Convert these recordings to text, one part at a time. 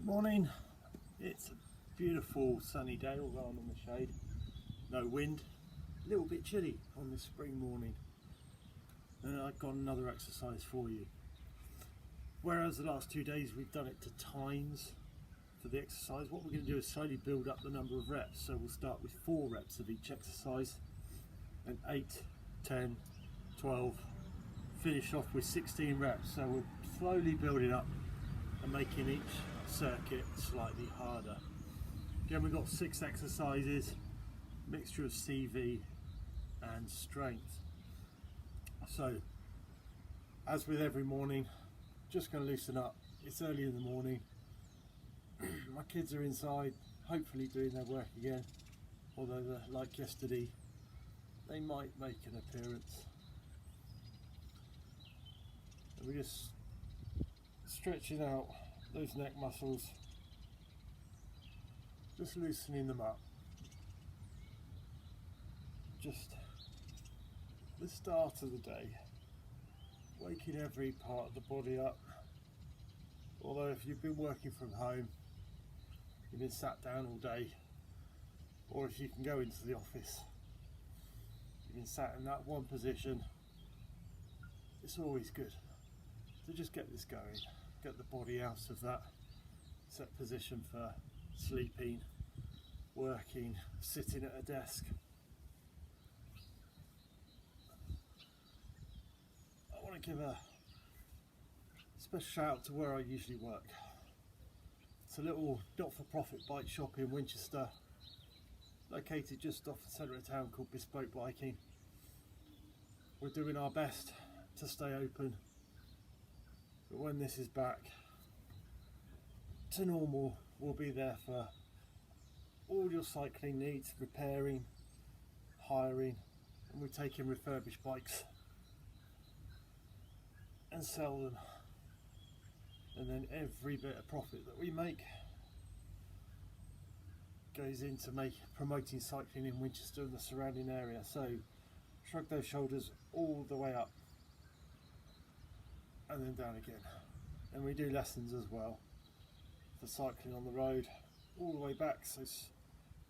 Morning. It's a beautiful sunny day, although I'm in the shade. No wind. A little bit chilly on this spring morning. And I've got another exercise for you. Whereas the last 2 days we've done it to times for the exercise, what we're going to do is slowly build up the number of reps. So we'll start with 4 reps of each exercise, and 8, 10, 12, finish off with 16 reps. So we're slowly building up and making each circuit slightly harder. Again, we've got 6 exercises, mixture of CV and strength. So as with every morning, just going to loosen up. It's early in the morning. My kids are inside, hopefully doing their work again, although like yesterday they might make an appearance. And we're just stretching out those neck muscles, just loosening them up. Just the start of the day, waking every part of the body up. Although if you've been working from home, you've been sat down all day, or if you can go into the office, you've been sat in that one position, it's always good to just get this going, get the body out of that set position for sleeping, working, sitting at a desk. I want to give a special shout out to where I usually work. It's a little not-for-profit bike shop in Winchester, located just off the centre of town, called Bespoke Biking. We're doing our best to stay open, but when this is back to normal, we'll be there for all your cycling needs, repairing, hiring, and we're taking refurbished bikes and sell them. And then every bit of profit that we make goes into promoting cycling in Winchester and the surrounding area. So shrug those shoulders all the way up and then down again. And we do lessons as well for cycling on the road all the way back, so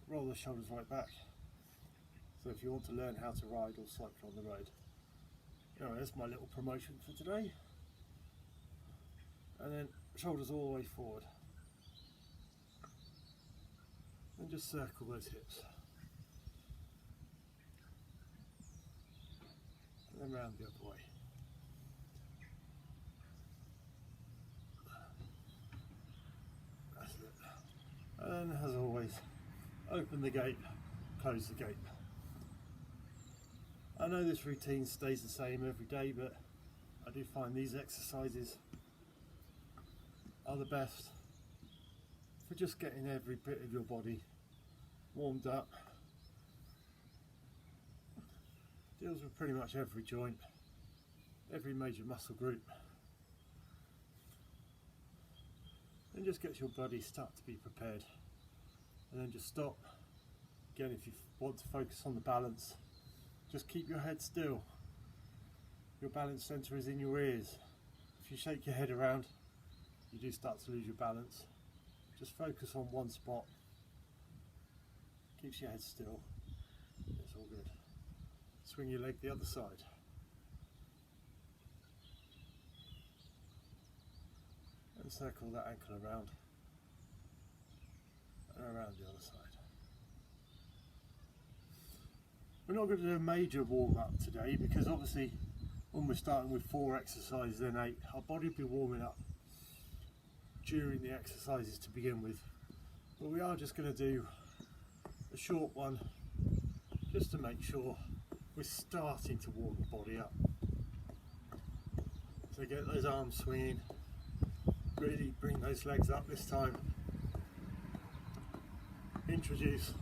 roll the shoulders right back. So if you want to learn how to ride or cycle on the road, anyway, that's my little promotion for today. And then shoulders all the way forward, and just circle those hips, and then round the other way. That's it. And then, as always, open the gate, close the gate. I know this routine stays the same every day, but I do find these exercises are the best for just getting every bit of your body warmed up. Deals with pretty much every joint, every major muscle group, and just gets your body start to be prepared. And then just stop. Again, if you want to focus on the balance, just keep your head still. Your balance center is in your ears. If you shake your head around, you do start to lose your balance. Just focus on one spot. Keeps your head still. It's all good. Swing your leg the other side. And circle that ankle around. And around the other side. We're not going to do a major warm up today, because obviously when we're starting with 4 exercises then 8, our body will be warming up during the exercises to begin with, but we are just going to do a short one just to make sure we're starting to warm the body up. So get those arms swinging, really bring those legs up this time. Introduce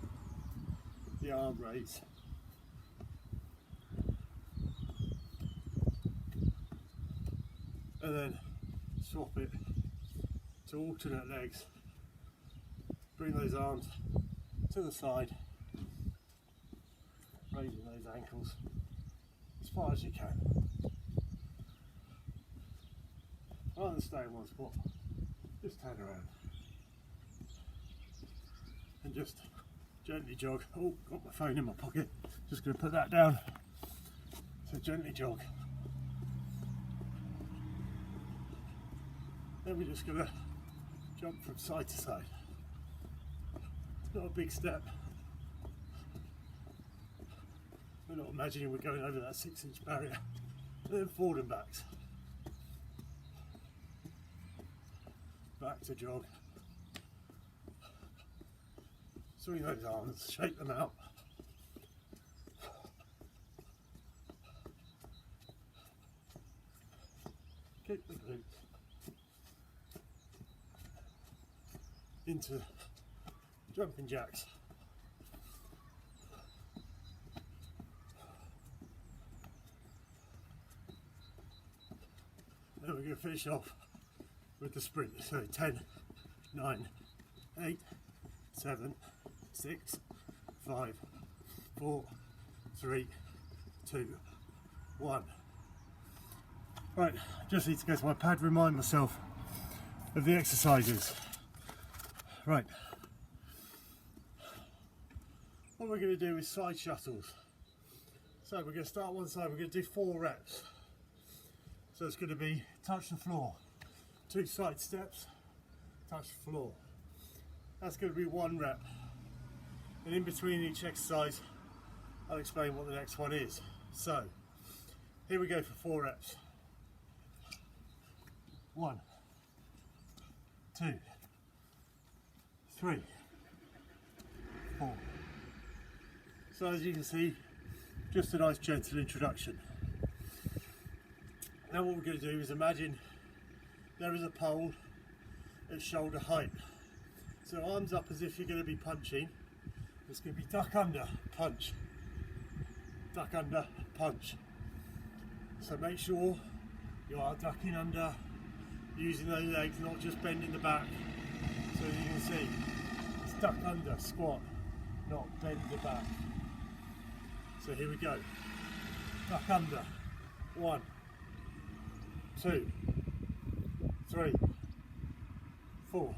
the arm raise. And then swap it to alternate legs. Bring those arms to the side, raising those ankles as far as you can. Rather than stay in one spot, just turn around. and just gently jog. Oh, got my phone in my pocket, just going to put that down. So gently jog. Then we're just going to jump from side to side. Not a big step. We're not imagining we're going over that 6-inch barrier. And then forward and backs. Back to jog. Swing those arms, shake them out. Kick the glutes. Into jumping jacks. Then we're going to finish off with the sprint. So 10, 9, 8, 7, 6, 5, 4, 3, 2, 1. Right, just need to go to my pad, remind myself of the exercises. Right. What we're going to do is side shuttles. So we're going to start one side, we're going to do 4 reps. So it's going to be touch the floor, 2 side steps, touch the floor. That's going to be 1 rep. And in between each exercise, I'll explain what the next one is. So, here we go for 4 reps. 1, 2, 3, 4. So as you can see, just a nice gentle introduction. Now what we're going to do is imagine there is a pole at shoulder height. So arms up as if you're going to be punching. It's going to be duck under, punch, duck under, punch. So make sure you are ducking under, using those legs, not just bending the back. So as you can see, it's duck under, squat, not bend the back. So here we go. Duck under. 1, 2, 3, 4.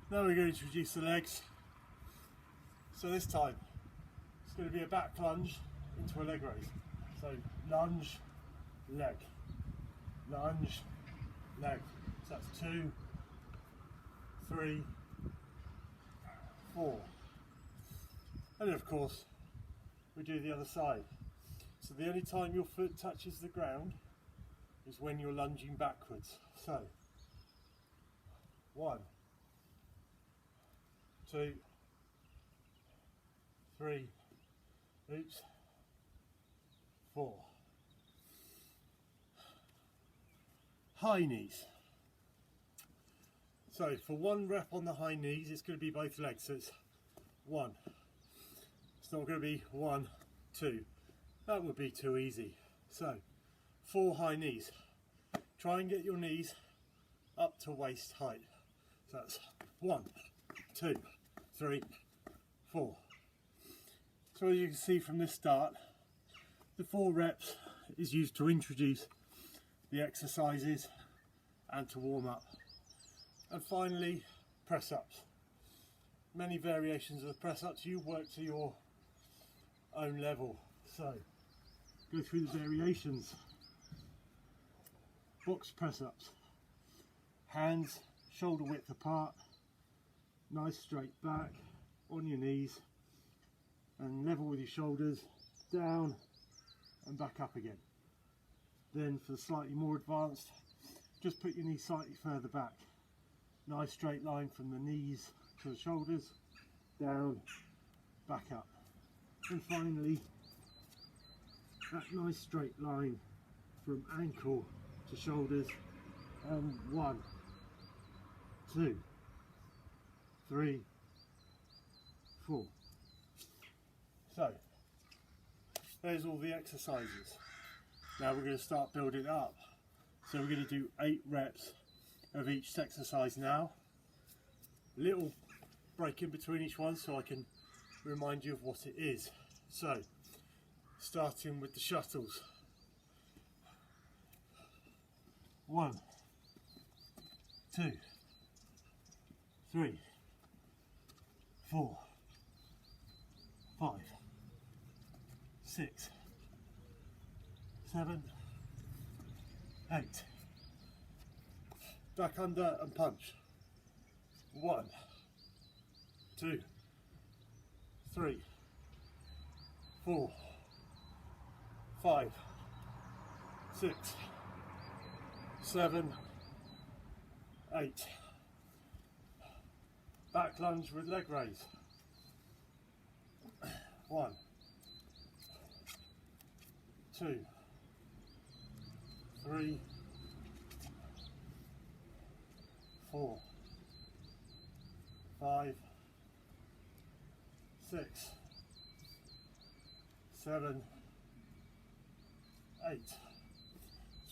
Now we're going to introduce the legs. So this time it's going to be a back lunge into a leg raise. So lunge, leg, lunge, leg. So that's 2, 3, 4. And then of course we do the other side. So the only time your foot touches the ground is when you're lunging backwards. So 1, 2, 3, 4. High knees. So for 1 rep on the high knees, it's going to be both legs. So it's 1. It's not going to be 1, 2. That would be too easy. So 4 high knees. Try and get your knees up to waist height. So that's 1, 2, 3, 4. So as you can see from this start, the 4 reps is used to introduce the exercises and to warm up. And finally, press ups. Many variations of the press ups. You work to your own level. So go through the variations. Box press ups. Hands shoulder width apart. Nice straight back on your knees and level with your shoulders, down and back up again. Then for the slightly more advanced, just put your knees slightly further back. Nice straight line from the knees to the shoulders, down, back up. And finally, that nice straight line from ankle to shoulders, and 1, 2, 3, 4. So there's all the exercises. Now we're going to start building up. So we're going to do 8 reps of each exercise now. Little break in between each one so I can remind you of what it is. So starting with the shuttles. 1, 2, 3, 4, 5, 6, 7, 8. Duck under and punch. 1, 2, 3, 4, 5, 6, 7, 8. Back lunge with leg raise. 1, 2, 3, 4, 5, 6, 7, 8.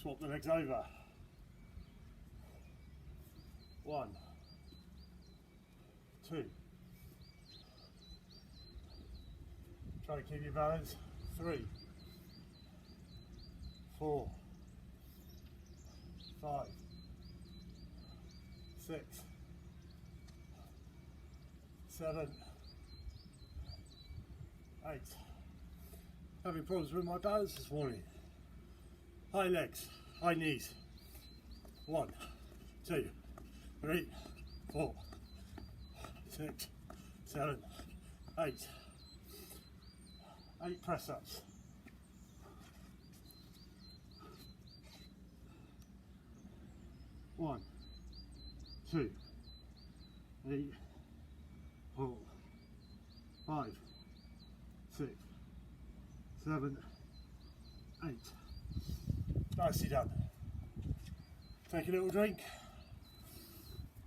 Swap the legs over. 1, 2. Try to keep your balance. 3, 4, 5, 6, 7, 8. Having problems with my balance this morning. High legs, high knees. 1, 2, 3, 4, 6, 7, 8. 8 press ups. 1, 2, 3, 4, 5, 6, 7, 8. Nicely done. Take a little drink.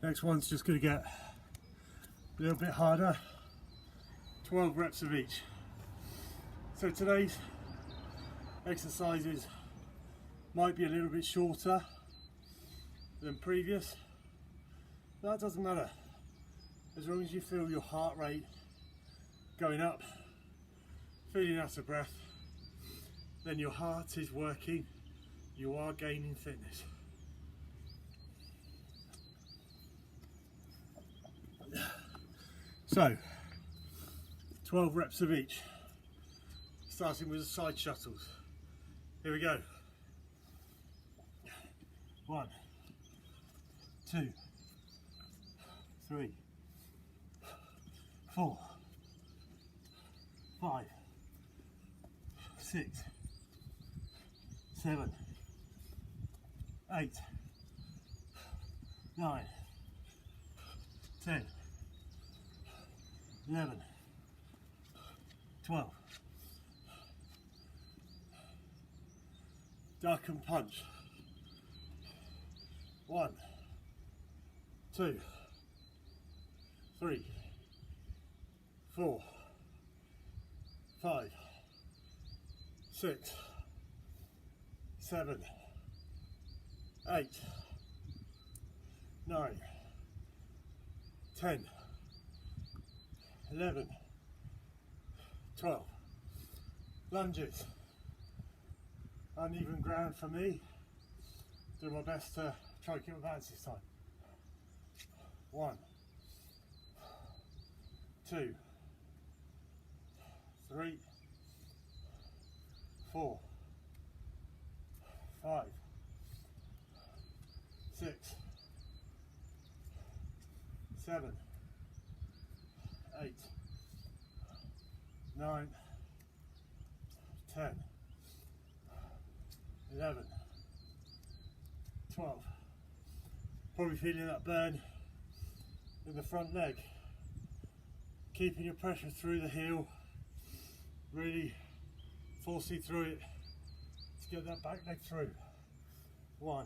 Next one's just going to get a little bit harder. 12 reps of each. So today's exercises might be a little bit shorter than previous. That doesn't matter. As long as you feel your heart rate going up, feeling out of breath, then your heart is working, you are gaining fitness. So, 12 reps of each, starting with the side shuttles. Here we go. 1, 2, 3, 4, 5, 6, 7, 8, 9, 10, 11, 12. Duck and punch. 1, 2, 3, 4, 5, 6, 7, 8, 9, 10, 11, 12. Lunges. Uneven ground for me. Do my best to try to keep my balance this time. 1, 2, 3, 4, 5, 6, 7, 8, 9, 10, 11, 12. Probably feeling that burn in the front leg. Keeping your pressure through the heel, really forcing through it to get that back leg through. 1,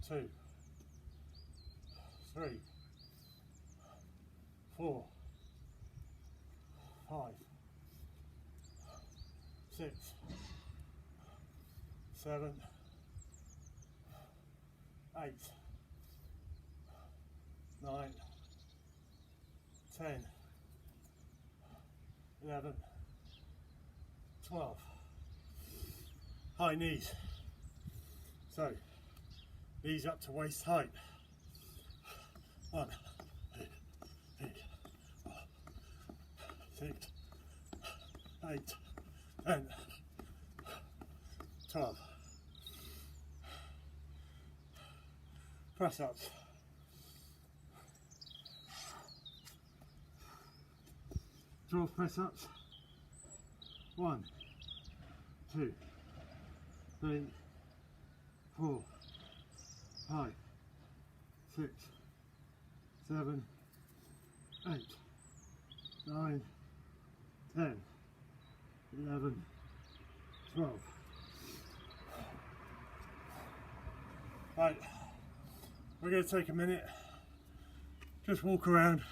2, 3, 4, 5, 6, 7, 8, 9, 10, 11, 12. High knees. So, knees up to waist height. 1, 2, 3, 4, 6, 8, 10, 12. Press ups. 12 press ups. 1, 2, 3, 4, 5, 6, 7, 8, 9, 10, 11, 12. Right, we're going to take a minute, just walk around,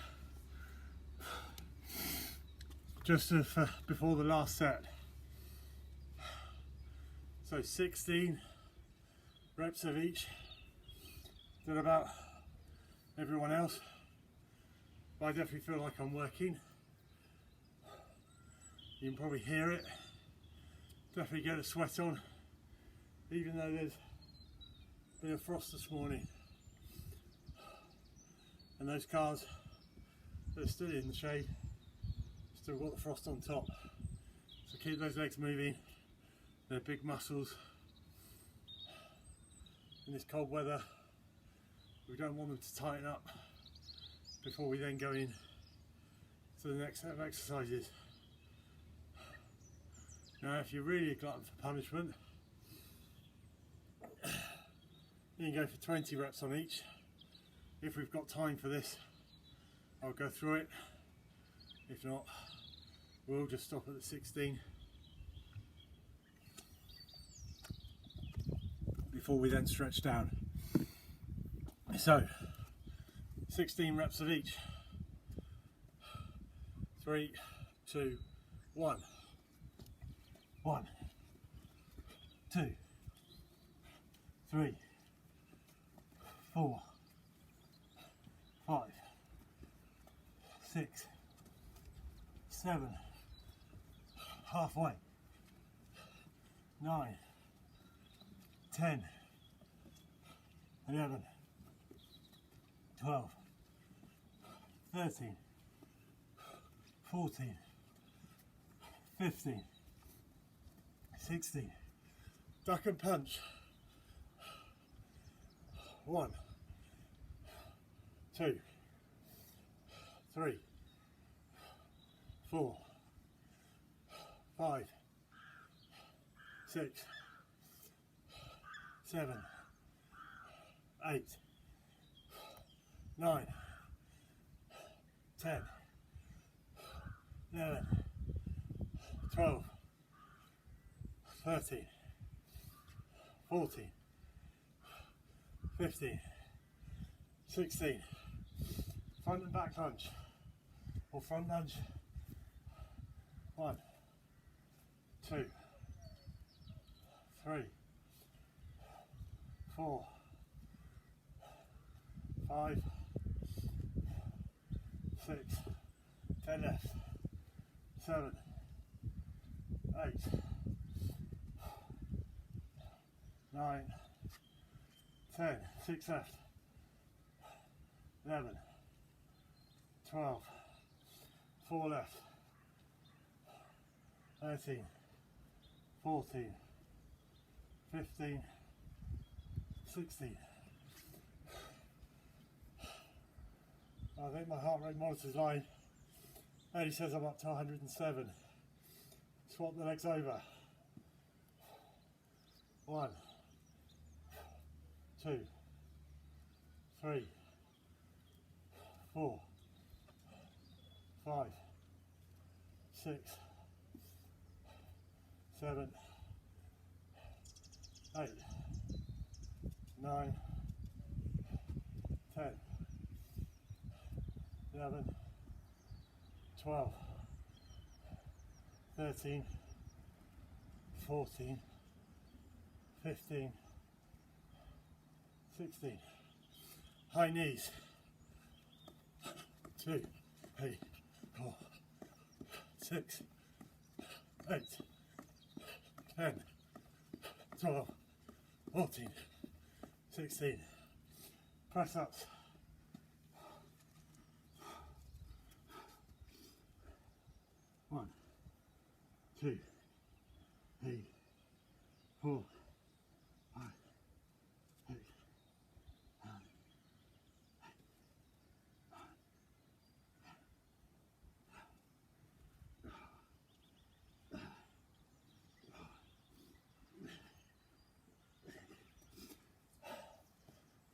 just before the last set. So 16 reps of each. Don't know about everyone else, but I definitely feel like I'm working. You can probably hear it. Definitely get a sweat on, even though there's been a frost this morning. And those cars that are still in the shade, still got the frost on top. So keep those legs moving. They're big muscles. In this cold weather, we don't want them to tighten up before we then go in to the next set of exercises. Now, if you're really a glutton for punishment, you can go for 20 reps on each. If we've got time for this, I'll go through it. If not, we'll just stop at the 16 before we then stretch down. So 16 reps of each. 3, 2, 1. 1, 2, 3, 4, 5, 6, 7, halfway, 9, 10, 11, 12, 13, 14, 15, 16. Duck and punch. 1, 2, 3, 4, 5, 6, 7, 8, 9, 10, 11, 12, 13, 14, 15, 16. Front and back lunge, or front lunge. 1, 2, 3, 4, 5, 6, 10 left, 7, 8, 9, 10, 6 left, 11, 12, 4 left, 13, 14, 15, 16. I think my heart rate monitor's line only says I'm up to 107. Swap the legs over. 1, 2, 3, 4, 5, 6, 7, 8, 9, 10, 11, 12, 13, 14, 15, 16. High knees. 2, 3, 4, 6, 8, 10, 12, 14, 16. Press ups. 1, 2, 3, 4, 5, 6, 7, 8, 9.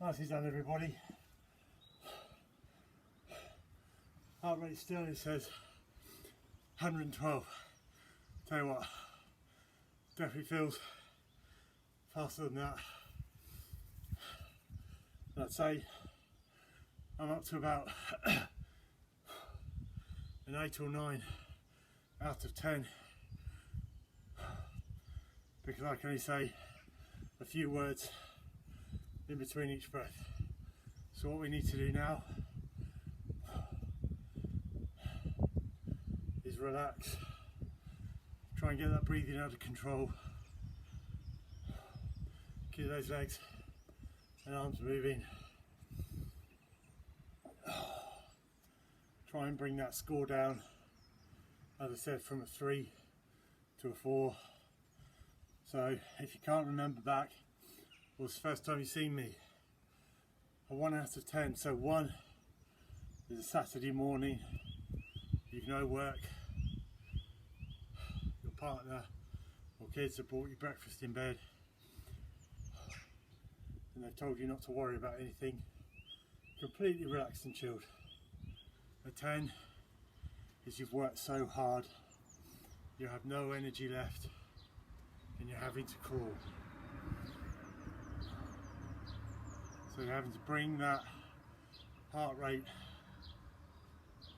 Nicely done, everybody. Heart rate still, it says 112. Tell you what, definitely feels faster than that. And I'd say I'm up to about an 8 or 9 out of 10, because I can only say a few words in between each breath. So what we need to do now is relax, try and get that breathing under control, keep those legs and arms moving, try and bring that score down, as I said, from a 3 to a 4. So if you can't remember back, it was the first time you've seen me, a 1 out of 10. So 1 is a Saturday morning, you've no work, your partner or kids have brought you breakfast in bed and they've told you not to worry about anything, completely relaxed and chilled. A 10 is you've worked so hard, you have no energy left and you're having to crawl. So you're having to bring that heart rate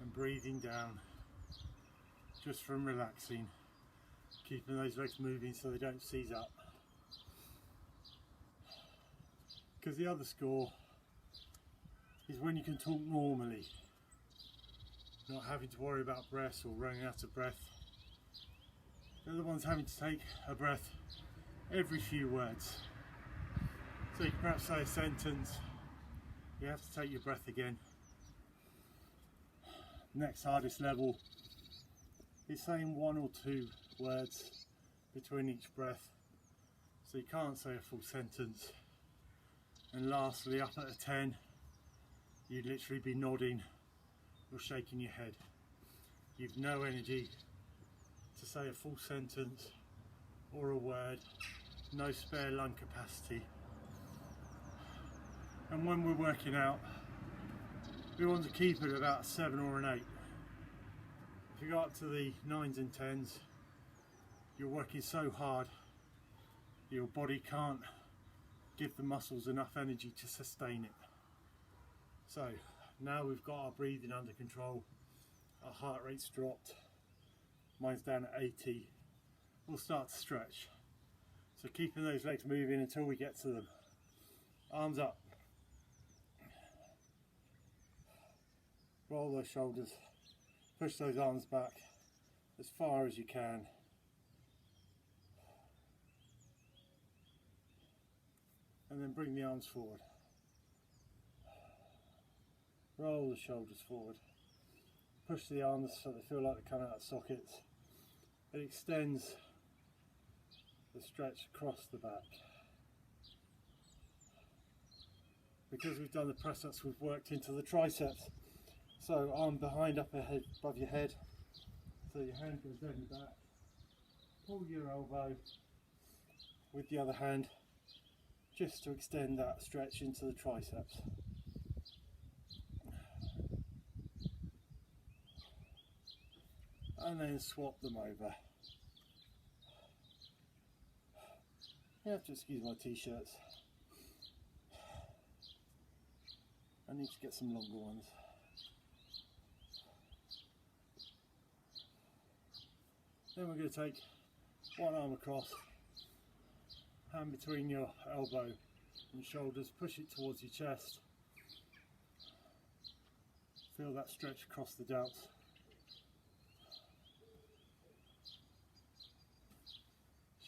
and breathing down just from relaxing, keeping those legs moving so they don't seize up. Because the other score is when you can talk normally, not having to worry about breath or running out of breath. The other one's having to take a breath every few words. So you can perhaps say a sentence, you have to take your breath again. Next hardest level is saying 1 or 2 words between each breath, so you can't say a full sentence. And lastly, up at a 10, you'd literally be nodding or shaking your head. You've no energy to say a full sentence or a word, no spare lung capacity. And when we're working out, we want to keep it about a 7 or an 8. If you go up to the 9s and 10s, you're working so hard, your body can't give the muscles enough energy to sustain it. So now we've got our breathing under control, our heart rate's dropped, mine's down at 80, we'll start to stretch. So keeping those legs moving until we get to them. Arms up. Roll those shoulders, push those arms back as far as you can. And then bring the arms forward. Roll the shoulders forward. Push the arms so they feel like they're coming out of sockets. It extends the stretch across the back. Because we've done the press ups, we've worked into the triceps. So arm behind, up ahead, above your head. So your hand goes down your back. Pull your elbow with the other hand, just to extend that stretch into the triceps. And then swap them over. You have to excuse my t-shirts. I need to get some longer ones. Then we're going to take one arm across, hand between your elbow and shoulders, push it towards your chest. Feel that stretch across the delts.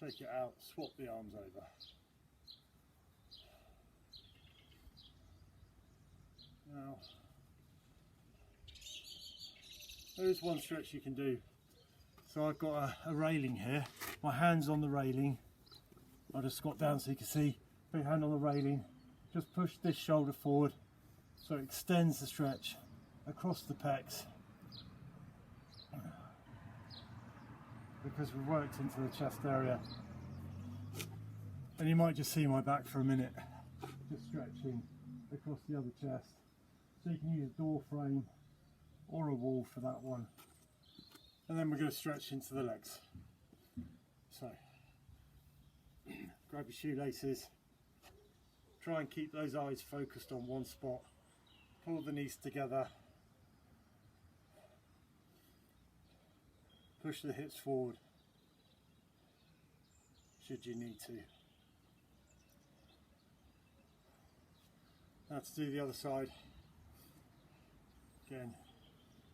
Shake it out, swap the arms over. Now, there is one stretch you can do So I've got a railing here, my hand's on the railing. I'll just squat down so you can see, big hand on the railing, just push this shoulder forward so it extends the stretch across the pecs, because we've worked into the chest area. And you might just see my back for a minute, just stretching across the other chest. So you can use a door frame or a wall for that one. And then we're going to stretch into the legs. So, grab your shoelaces, try and keep those eyes focused on one spot, pull the knees together, push the hips forward should you need to. Now to do the other side. Again,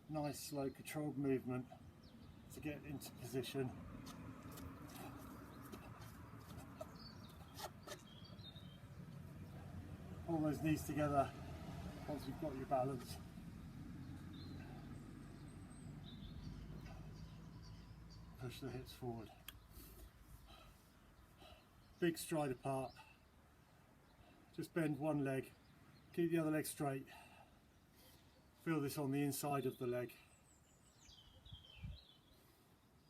nice slow controlled movement to get into position. Pull those knees together once you've got your balance. Push the hips forward. Big stride apart. Just bend one leg, keep the other leg straight. Feel this on the inside of the leg.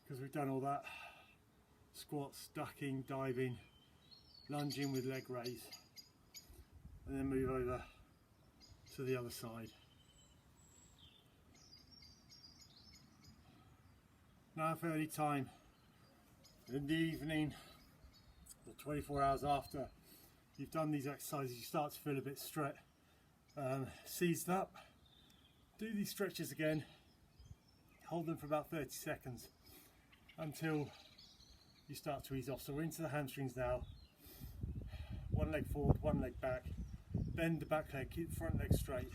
Because we've done all that squats, ducking, diving, lunging with leg raise, and then move over to the other side. Now for any time in the evening or 24 hours after you've done these exercises, you start to feel a bit seized up, do these stretches again, hold them for about 30 seconds until you start to ease off. So we're into the hamstrings now. One leg forward, one leg back, bend the back leg, keep the front leg straight.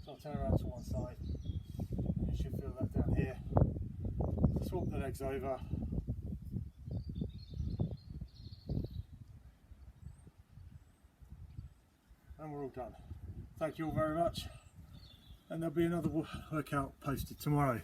So I'll turn around to one side, and you should feel that down here. Swap the legs over. And we're all done. Thank you all very much. And there'll be another workout posted tomorrow.